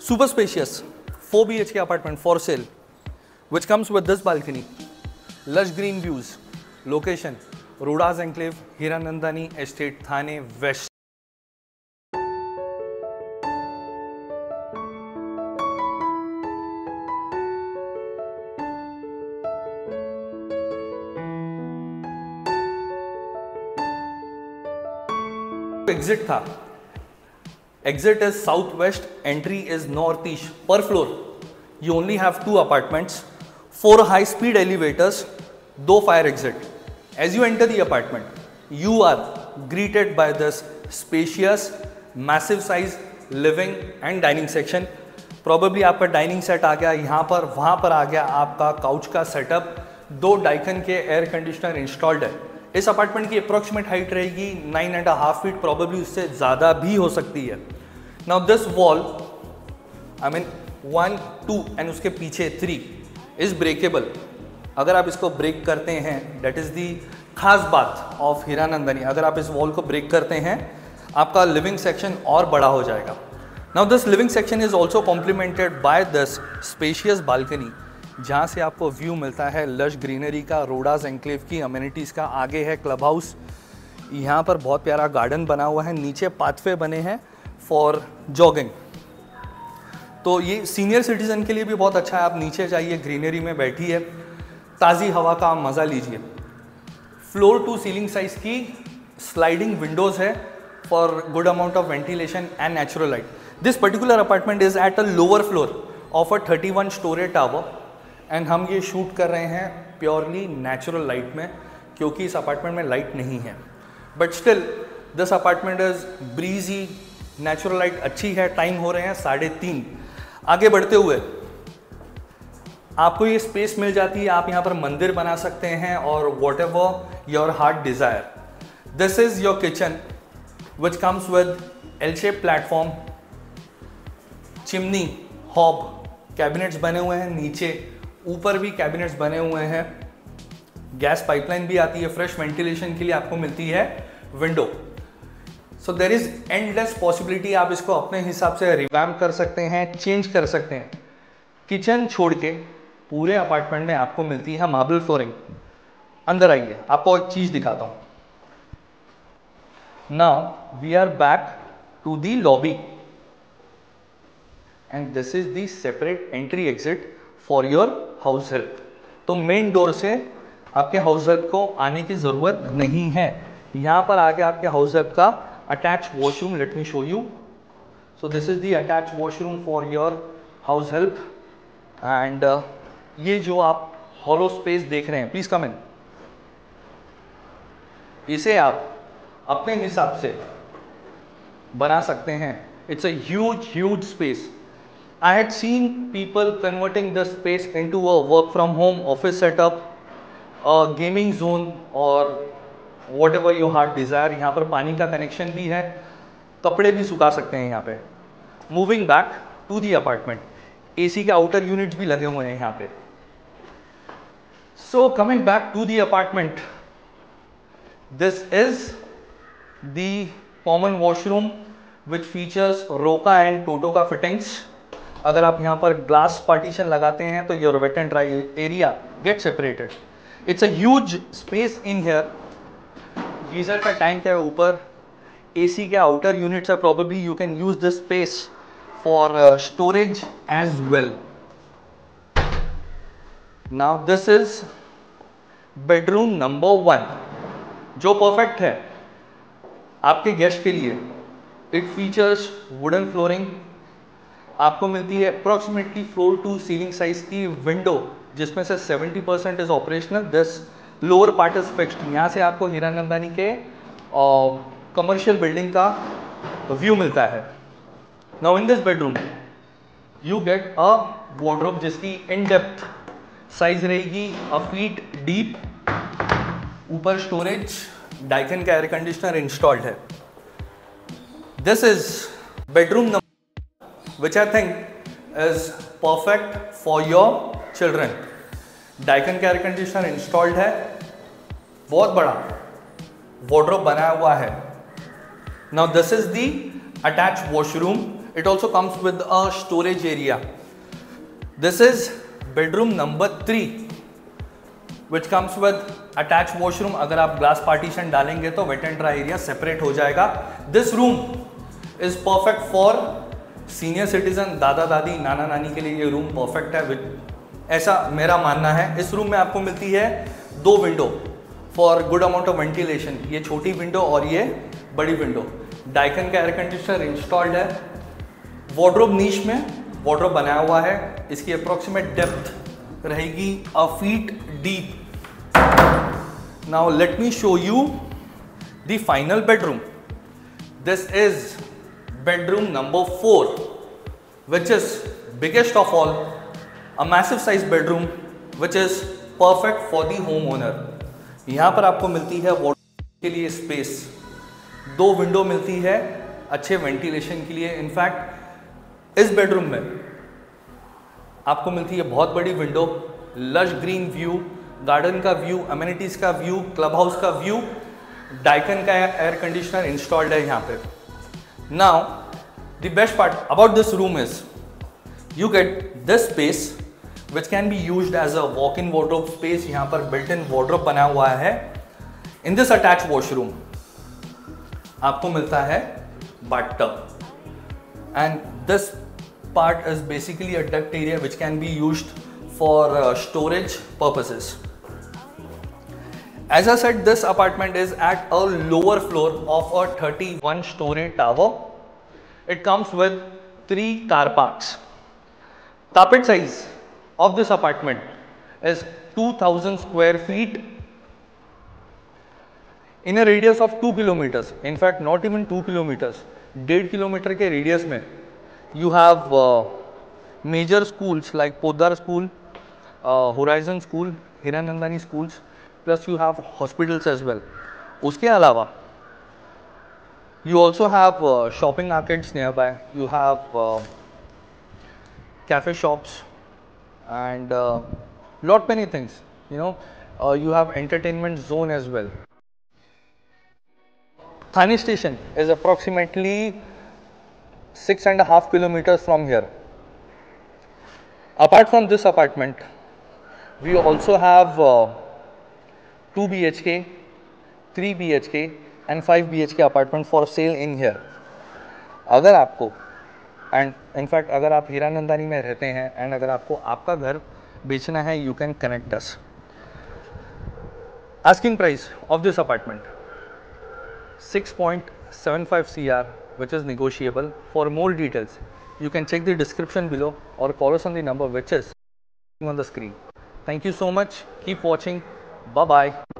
Super spacious 4 BHK apartment for sale, which comes with this balcony, lush green views, location Rodas Enclave, Hiranandani Estate, Thane West. Exit था, exit is southwest, entry is northeast. Per floor you only have 2 apartments, 4 high speed elevators, 2 fire exit. As you enter the apartment, you are greeted by this spacious massive size living and dining section. Probably आपका dining set आ गया यहाँ पर, वहाँ पर आ गया आपका couch का setup, 2 Daikin के एयर कंडीशनर इंस्टॉल्ड है। इस अपार्टमेंट की अप्रॉक्सीमेट हाइट रहेगी 9.5 फीट, प्रॉबेबली उससे ज़्यादा भी हो सकती है। Now this wall, I mean 1, 2 and उसके पीछे 3 इज़ ब्रेकेबल। अगर आप इसको ब्रेक करते हैं, दैट इज़ दी खास बात ऑफ हीरानंदानी। अगर आप इस वॉल को ब्रेक करते हैं, आपका लिविंग सेक्शन और बड़ा हो जाएगा। Now this living section is also complemented by this spacious balcony, जहाँ से आपको व्यू मिलता है लश ग्रीनरी का, रोडास एनक्लेव की अमेनिटीज़ का। आगे है क्लब हाउस, यहाँ पर बहुत प्यारा गार्डन बना हुआ है, नीचे पाथवे बने हैं फॉर जॉगिंग। तो ये सीनियर सिटीज़न के लिए भी बहुत अच्छा है। आप नीचे जाइए, ग्रीनरी में बैठिए, ताज़ी हवा का मज़ा लीजिए। फ्लोर टू सीलिंग साइज़ की स्लाइडिंग विंडोज़ है for good amount of ventilation and natural light. This particular apartment is at a lower floor of a 31 story tower and हम ये शूट कर रहे हैं प्योरली नेचुरल लाइट में, क्योंकि इस अपार्टमेंट में लाइट नहीं है। But still this apartment is breezy, natural light अच्छी है। टाइम हो रहे हैं 3:30। आगे बढ़ते हुए आपको ये स्पेस मिल जाती है, आप यहाँ पर मंदिर बना सकते हैं और what ever your heart desire. This is your kitchen which comes with L shape platform, chimney, hob, cabinets बने हुए हैं नीचे, ऊपर भी कैबिनेट्स बने हुए हैं। गैस पाइपलाइन भी आती है, फ्रेश वेंटिलेशन के लिए आपको मिलती है window. So there is endless possibility, आप इसको अपने हिसाब से रिवैम्प कर सकते हैं, चेंज कर सकते हैं। किचन छोड़ के पूरे अपार्टमेंट में आपको मिलती है मार्बल फ्लोरिंग। अंदर आइए, आपको एक चीज़ दिखाता हूँ। Now we are back to the lobby and this is the separate entry exit for your house help. तो मेन डोर से आपके हाउस हेल्प को आने की ज़रूरत नहीं है। यहाँ पर आके आपके हाउस हेल्प का attach washroom, late me show you. So this is the attach washroom for your house help and ये जो आप हॉलो स्पेस देख रहे हैं, प्लीज़ कम इन। इसे आप अपने हिसाब से बना सकते हैं। It's a huge space. I had seen people converting this space into a work from home office setup, a gaming zone or whatever your heart desire। यहाँ पर पानी का कनेक्शन भी है, कपड़े भी सुखा सकते हैं यहाँ पे। Moving back to the apartment, AC के आउटर यूनिट्स भी लगे हुए हैं यहाँ पे। So coming back to the apartment, this is the common washroom which features Roka and Toto का fittings। अगर आप यहाँ पर ग्लास पार्टीशन लगाते हैं तो your wet and dry area get separated. It's a huge space in here. Geyser का tank है ऊपर, एसी के आउटर यूनिट्स है। Probably you can use this space for storage as well. Now this is bedroom number 1, जो perfect है आपके guest के लिए। इट फीचर्स वुडन फ्लोरिंग, आपको मिलती है approximately floor to ceiling size की विंडो, जिसमें से 70% is operational. This lower part is fixed. यहाँ से आपको हीरानंदानी के कमर्शियल बिल्डिंग का व्यू मिलता है। Now in this bedroom you get a wardrobe जिसकी इन डेप्थ साइज रहेगी अ फीट डीप। ऊपर स्टोरेज, डाइकन का एयर कंडीशनर इंस्टॉल्ड है। This is bedroom number which I think is perfect for your children। Daikin का air conditioner installed है, बहुत बड़ा wardrobe बनाया हुआ है। Now this is the attach washroom It also comes with a storage area. This is bedroom number 3, which comes with attached washroom. अगर आप glass partition डालेंगे तो wet and dry area separate हो जाएगा. This room is perfect for senior citizen, दादा दादी नाना नानी के लिए ये रूम परफेक्ट है, ऐसा मेरा मानना है. इस रूम में आपको मिलती है 2 window for good amount of ventilation. ये छोटी विंडो और ये बड़ी विंडो. डाइकन का एयर कंडीशनर इंस्टॉल्ड है. वार्डरोब नीश में वार्डरोब बनाया हुआ है. इसकी अप्रोक्सीमेट डेप्थ रहेगी a feet deep. Now let me show you the final bedroom. This is bedroom number 4, which is biggest of all, a massive size bedroom which is perfect for the homeowner. यहाँ पर आपको मिलती है wardrobe के लिए space. 2 window मिलती है अच्छे वेंटिलेशन के लिए. इनफैक्ट इस बेडरूम में आपको मिलती है बहुत बड़ी window, lush green view, garden का व्यू, अमेनिटीज का व्यू, क्लब हाउस का व्यू. डाइकन का एयर कंडीशनर इंस्टॉल्ड है यहाँ पे. Now, the best part about this room is you get this space which can be used as a walk-in wardrobe space. यहाँ पर built-in wardrobe बना हुआ है. In this attached washroom आपको मिलता है bathtub, and this part is basically a duct area which can be used for storage purposes. As I said, this apartment is at a lower floor of a 31-story tower. It comes with 3 car parks. Carpet size of this apartment is 2000 square feet in a radius of 2 kilometers. In fact, not even 2 kilometers. 1.5 kilometre के radius में you have major schools like Podar School, Horizon School, Hiranandani schools. Plus you have hospitals as well. उसके अलावा you also have shopping arcades nearby. You have cafe shops and lot many things. You know, you have entertainment zone as well. Thane station is approximately 6.5 kilometers from here. Apart from this apartment, we also have 2 BHK, 3 BHK and 5 BHK apartment for sale in here. अगर आपको and in fact अगर आप हीरानंदानी में रहते हैं and अगर आपको आपका घर बेचना है, you can connect us. Asking price of this apartment 6.75 CR, which is negotiable. For more details, you can check the description below or call us on the number which is on the screen. Thank you so much. Keep watching. Bye bye.